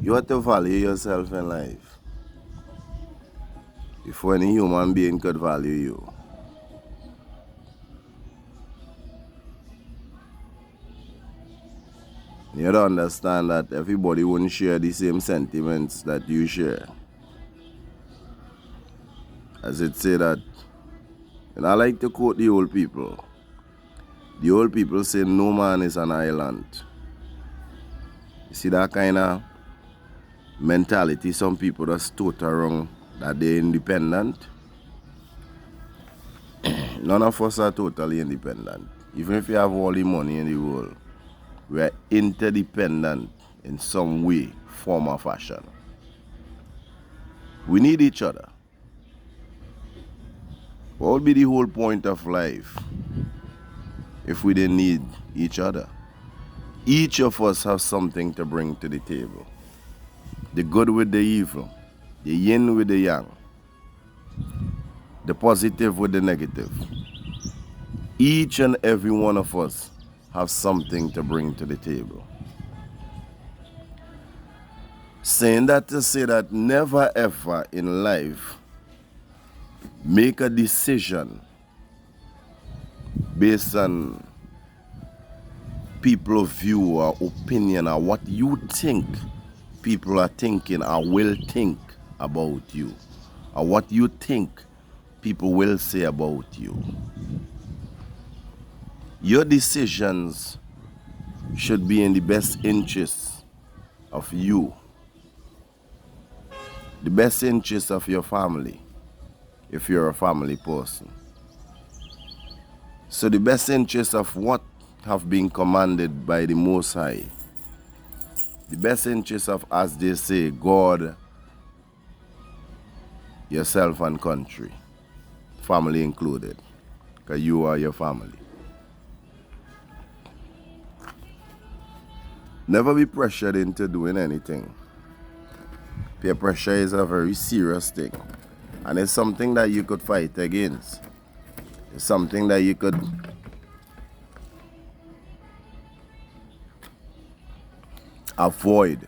You have to value yourself in life before any human being could value you. You have to understand that everybody wouldn't share the same sentiments that you share. As it say that, and I like to quote the old people. The old people say no man is an island. You see that kind of mentality some people just total wrong, that they're independent. None of us are totally independent. Even if you have all the money in the world, we are interdependent in some way, form or fashion. We need each other. What would be the whole point of life if we didn't need each other? Each of us have something to bring to the table. The good with the evil, the yin with the yang, the positive with the negative. Each and every one of us have something to bring to the table. Saying that to say that never ever in life make a decision based on people's view or opinion or what you think people are thinking or will think about you, or what you think people will say about you. Your decisions should be in the best interests of you, the best interests of your family, if you're a family person. So the best interests of what have been commanded by the Most High, the best interests of, as they say, God, yourself and country, family included, because you are your family. Never be pressured into doing anything. Peer pressure is a very serious thing, and it's something that you could fight against. It's something that you could avoid.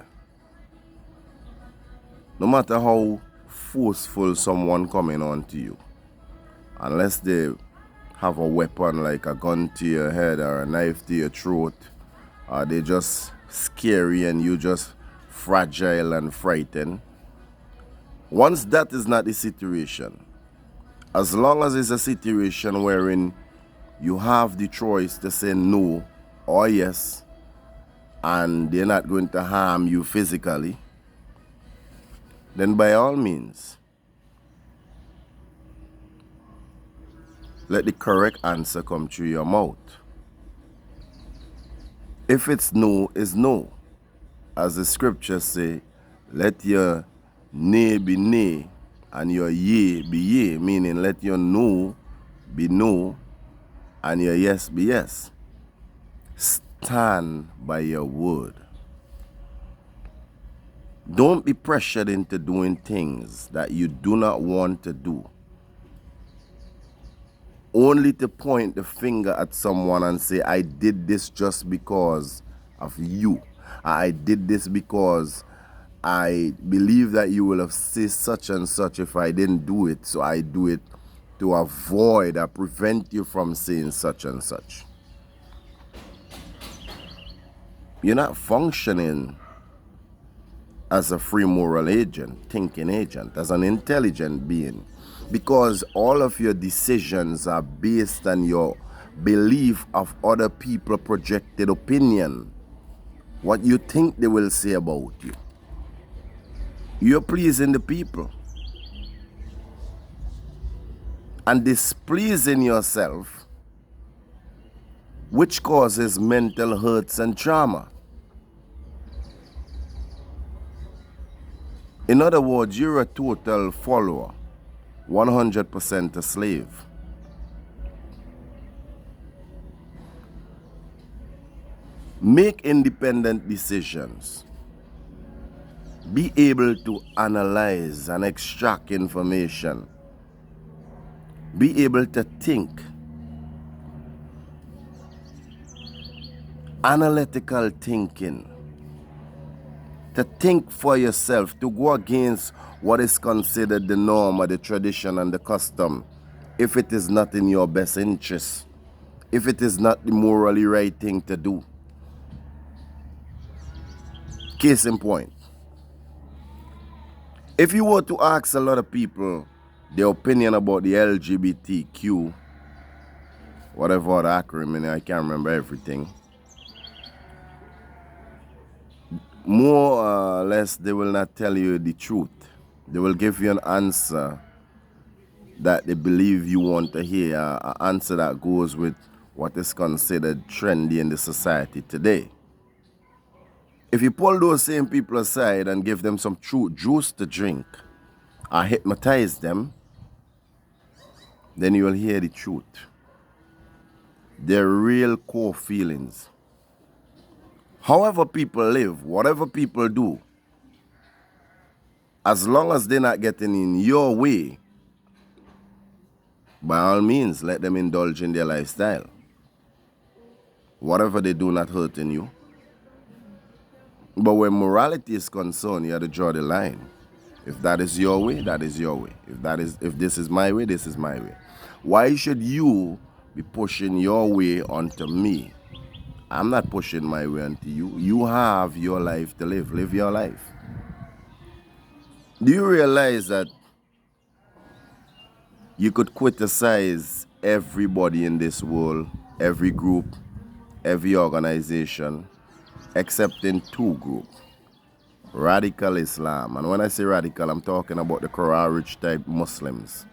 No matter how forceful someone coming on to you, unless they have a weapon like a gun to your head or a knife to your throat, or they just scary and you just fragile and frightened. Once that is not the situation, as long as it's a situation wherein you have the choice to say no or yes, and they're not going to harm you physically, then by all means, let the correct answer come through your mouth. If it's no, it's no. As the scriptures say, let your nay be nay and your yea be yea, meaning let your no be no and your yes be yes. Stand by your word. Don't be pressured into doing things that you do not want to do, only to point the finger at someone and say, I did this just because of you. I did this because I believe that you will have said such and such if I didn't do it, so I do it to avoid or prevent you from saying such and such. You're not functioning as a free moral agent, thinking agent, as an intelligent being, because all of your decisions are based on your belief of other people projected opinion, what you think they will say about you. You're pleasing the people and displeasing yourself, which causes mental hurts and trauma. In other words, you're a total follower, 100% a slave. Make independent decisions. Be able to analyze and extract information. Be able to think. Analytical thinking. to think for yourself, to go against what is considered the norm or the tradition and the custom, if it is not in your best interest, if it is not the morally right thing to do. Case in point, if you were to ask a lot of people their opinion about the LGBTQ, whatever the acronym, I can't remember everything, more or less they will not tell you the truth. They will give you an answer that they believe you want to hear, an answer that goes with what is considered trendy in the society today. If you pull those same people aside and give them some true juice to drink or hypnotize them, then you will hear the truth. Their real core feelings. However people live, whatever people do, as long as they're not getting in your way, by all means, let them indulge in their lifestyle. Whatever they do not hurting you. But when morality is concerned, you have to draw the line. If that is your way, that is your way. If this is my way, this is my way. Why should you be pushing your way onto me? I'm not pushing my way onto you. You have your life to live. Live your life. Do you realize that you could criticize everybody in this world, every group, every organization, except in two groups? Radical Islam. And when I say radical, I'm talking about the Khawarij type Muslims.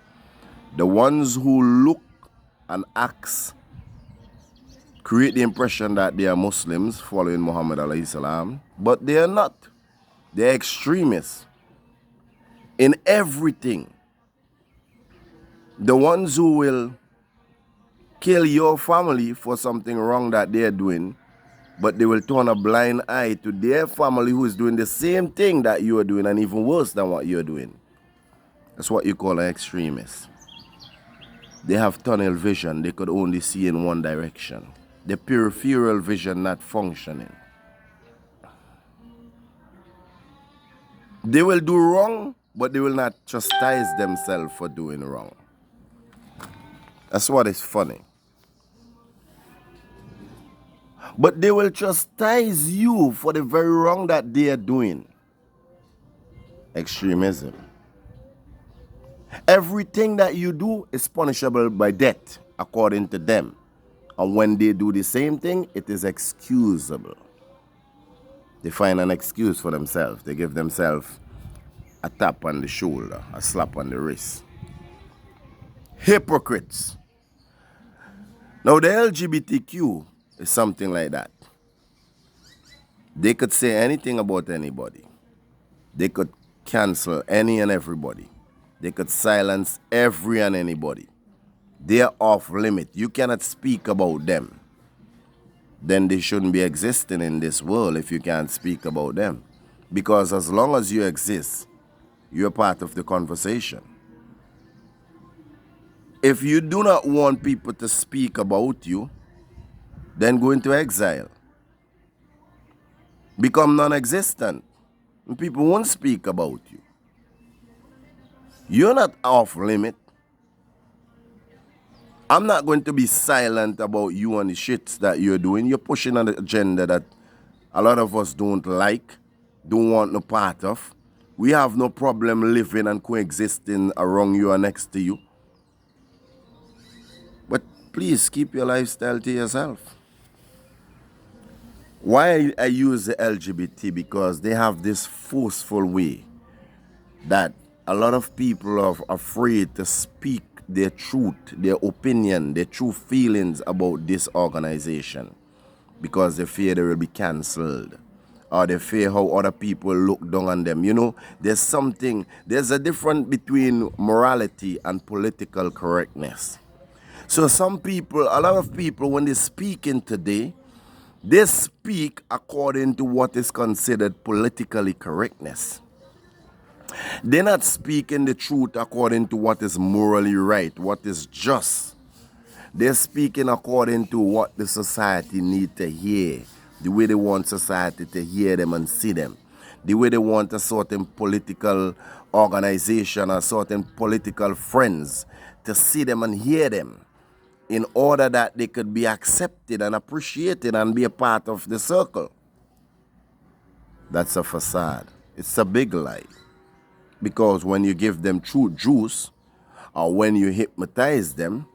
The ones who look and act, create the impression that they are Muslims following Muhammad alayhi salam, but they are not. They're extremists in everything. The ones who will kill your family for something wrong that they're doing, but they will turn a blind eye to their family who is doing the same thing that you are doing and even worse than what you're doing. That's what you call an extremist. They have tunnel vision. They could only see in one direction. The peripheral vision not functioning. They will do wrong, but they will not chastise themselves for doing wrong. That's what is funny. But they will chastise you for the very wrong that they are doing. Extremism. Everything that you do is punishable by death, according to them. And when they do the same thing, it is excusable. They find an excuse for themselves. They give themselves a tap on the shoulder, a slap on the wrist. Hypocrites. Now the LGBTQ is something like that. They could say anything about anybody. They could cancel any and everybody. They could silence every and anybody. They are off limit. You cannot speak about them. Then they shouldn't be existing in this world if you can't speak about them. Because as long as you exist, you're part of the conversation. If you do not want people to speak about you, then go into exile. Become non-existent. And people won't speak about you. You're not off limit. I'm not going to be silent about you and the shits that you're doing. You're pushing an agenda that a lot of us don't like, don't want no part of. We have no problem living and coexisting around you or next to you. But please keep your lifestyle to yourself. Why I use the LGBT? Because they have this forceful way that a lot of people are afraid to speak their truth, their opinion, their true feelings about this organization because they fear they will be cancelled or they fear how other people look down on them. You know, there's a difference between morality and political correctness. So a lot of people, when they speak in today, they speak according to what is considered politically correctness. They're not speaking the truth according to what is morally right, what is just. They're speaking according to what the society need to hear, the way they want society to hear them and see them. the way they want a certain political organization or certain political friends to see them and hear them in order that they could be accepted and appreciated and be a part of the circle. That's a facade. It's a big lie. Because when you give them true juice, or when you hypnotize them,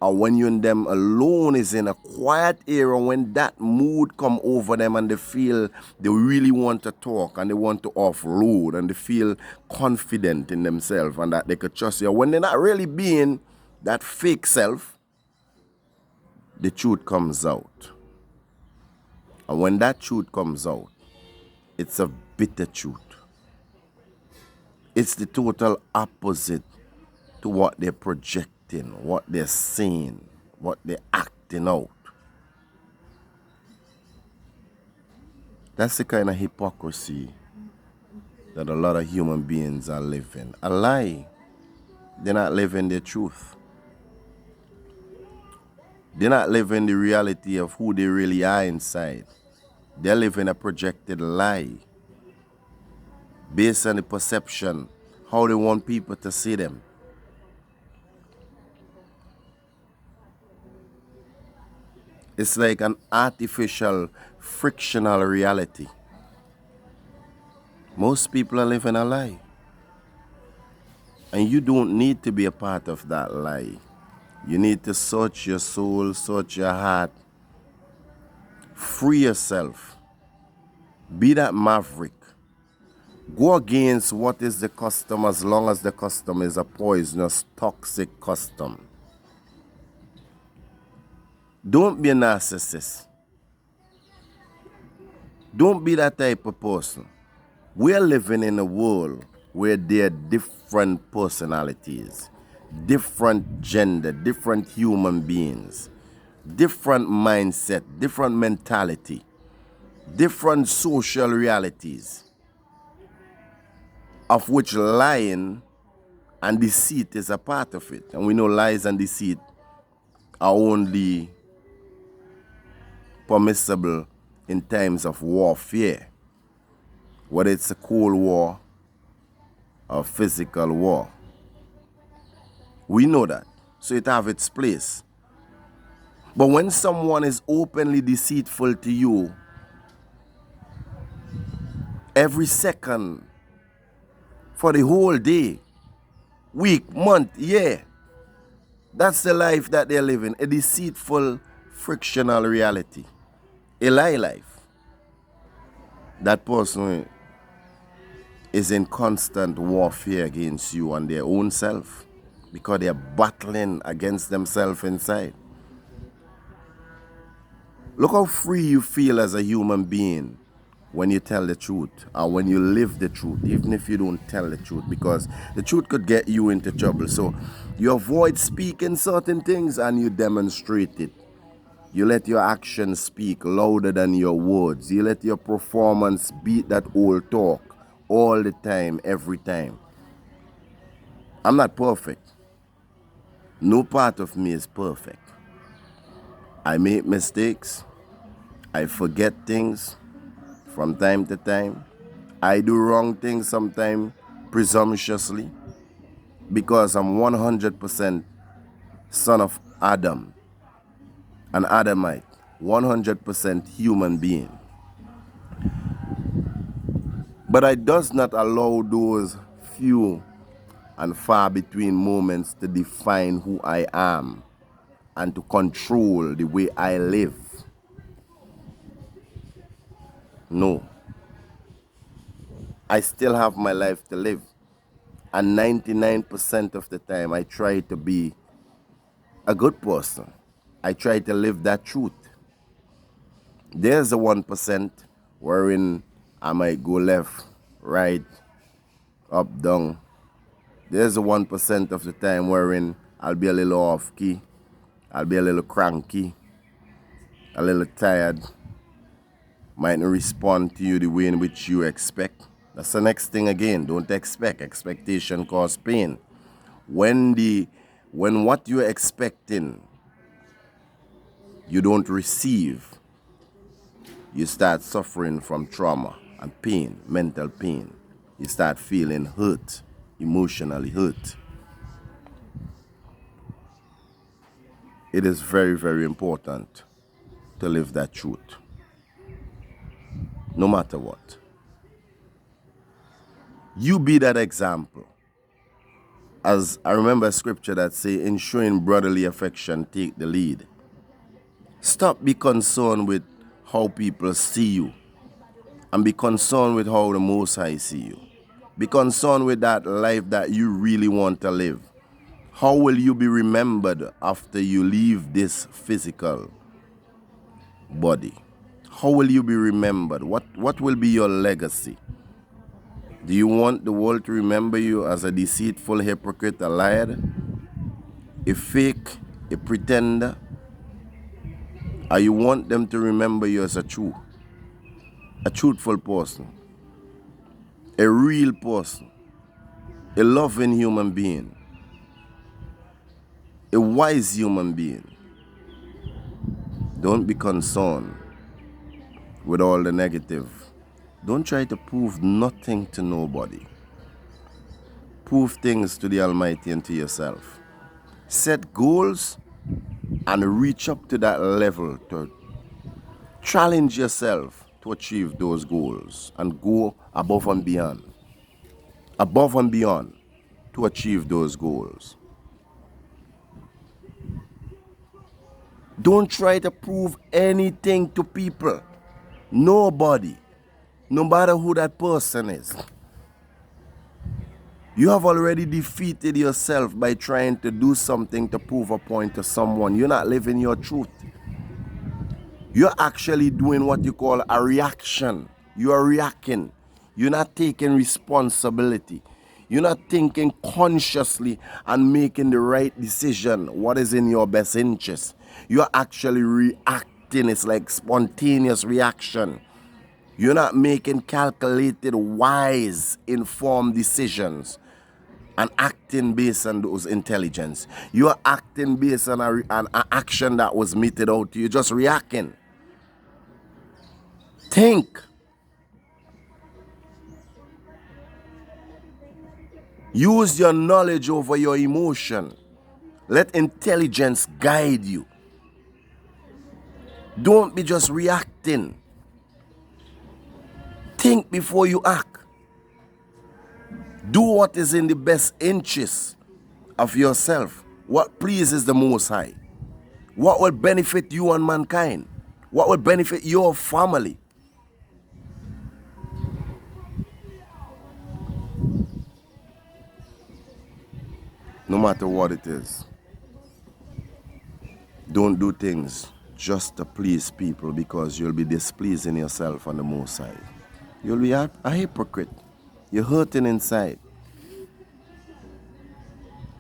or when you and them alone is in a quiet area, when that mood come over them and they feel they really want to talk and they want to offload and they feel confident in themselves and that they could trust you, when they're not really being that fake self, the truth comes out. And when that truth comes out, it's a bitter truth. It's the total opposite to what they're projecting, what they're saying, what they're acting out. That's the kind of hypocrisy that a lot of human beings are living. A lie. They're not living their truth. They're not living the reality of who they really are inside. They're living a projected lie based on the perception, how they want people to see them. It's like an artificial, frictional reality. Most people are living a lie. And you don't need to be a part of that lie. You need to search your soul, search your heart, free yourself. Be that maverick. Go against what is the custom as long as the custom is a poisonous, toxic custom. Don't be a narcissist. Don't be that type of person. We're living in a world where there are different personalities, different gender, different human beings, different mindset, different mentality, different social realities, of which lying and deceit is a part of it. And we know lies and deceit are only permissible in times of warfare, whether it's a cold war or physical war. We know that, so it have its place. But when someone is openly deceitful to you, every second, for the whole day, week, month, year, that's the life that they're living, a deceitful, frictional reality, a lie life. That person is in constant warfare against you and their own self because they're battling against themselves inside. Look how free you feel as a human being when you tell the truth or when you live the truth, even if you don't tell the truth, because the truth could get you into trouble. So you avoid speaking certain things and you demonstrate it. You let your actions speak louder than your words. You let your performance beat that old talk all the time, every time. I'm not perfect. No part of me is perfect. I make mistakes. I forget things from time to time. I do wrong things sometimes presumptuously because I'm 100% son of Adam, an Adamite, 100% human being. But I does not allow those few and far between moments to define who I am and to control the way I live. No. I still have my life to live. And 99% of the time, I try to be a good person. I try to live that truth. There's a 1% wherein I might go left, right, up, down. There's a 1% of the time wherein I'll be a little off key. I'll be a little cranky, a little tired. Might not respond to you the way in which you expect. That's the next thing again. Don't expect. Expectation causes pain. When what you're expecting you don't receive, you start suffering from trauma. and pain, mental pain. You start feeling hurt, emotionally hurt. It is very, very important to live that truth, no matter what. You be that example. As I remember a scripture that say, in showing brotherly affection, take the lead. Stop be concerned with how people see you, and be concerned with how the Most High see you. Be concerned with that life that you really want to live. How will you be remembered after you leave this physical body? How will you be remembered? What will be your legacy? Do you want the world to remember you as a deceitful hypocrite, a liar, a fake, a pretender? Or you want them to remember you as a truthful person, a real person, a loving human being, a wise human being? Don't be concerned with all the negative. Don't try to prove nothing to nobody. Prove things to the Almighty and to yourself. Set goals and reach up to that level to challenge yourself to achieve those goals and go above and beyond to achieve those goals. Don't try to prove anything to people. Nobody. No matter who that person is. You have already defeated yourself by trying to do something to prove a point to someone. You're not living your truth. You're actually doing what you call a reaction. You are reacting. You're not taking responsibility. You're not thinking consciously and making the right decision, what is in your best interest. You're actually reacting. It's like spontaneous reaction. You're not making calculated, wise, informed decisions and acting based on those intelligence. You're acting based on an action that was meted out to you. You're just reacting. Think. Use your knowledge over your emotion. Let intelligence guide you. Don't be just reacting. Think before you act. Do what is in the best interest of yourself. What pleases the Most High. What will benefit you and mankind. What will benefit your family. No matter what it is. Don't do things just to please people, because you'll be displeasing yourself and the Most High. You'll be a hypocrite. You're hurting inside.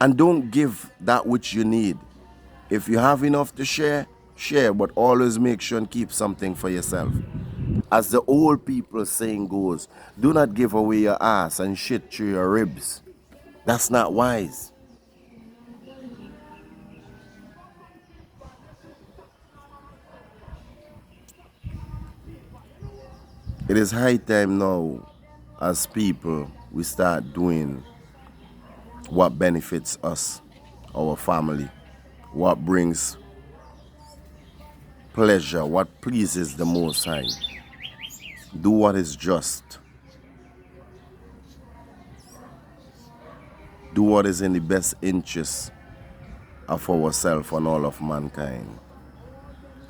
And don't give that which you need. If you have enough to share, share, but always make sure and keep something for yourself. As the old people saying goes, do not give away your ass and shit through your ribs. That's not wise. It is high time now, as people, we start doing what benefits us, our family, what brings pleasure, what pleases the Most High. Do what is just. Do what is in the best interest of ourselves and all of mankind.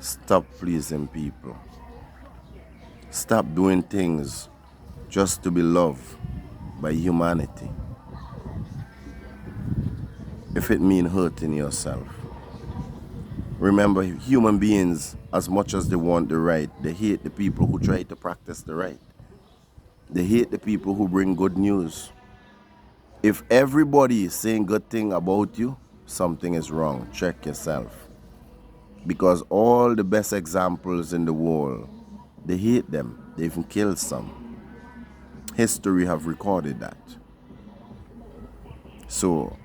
Stop pleasing people. Stop doing things just to be loved by humanity. If it means hurting yourself. Remember, human beings, as much as they want the right, they hate the people who try to practice the right. They hate the people who bring good news. If everybody is saying good thing about you, something is wrong. Check yourself. Because all the best examples in the world, they hate them. They even killed some. History have recorded that. So,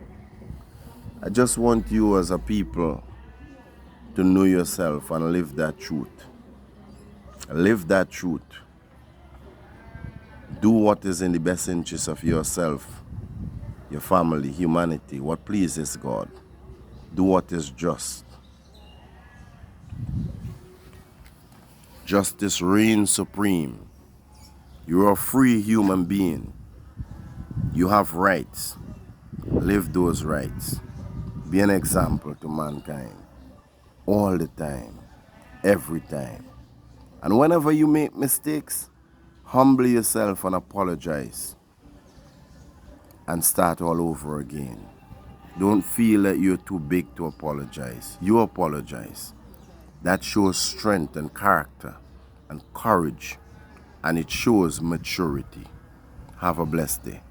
I just want you as a people to know yourself and live that truth. Live that truth. Do what is in the best interest of yourself, your family, humanity, what pleases God. Do what is just. Justice reigns supreme. You are a free human being. You have rights. Live those rights. Be an example to mankind. All the time. Every time. And whenever you make mistakes, humble yourself and apologize. And start all over again. Don't feel that you're too big to apologize. You apologize. That shows strength and character and courage. And it shows maturity. Have a blessed day.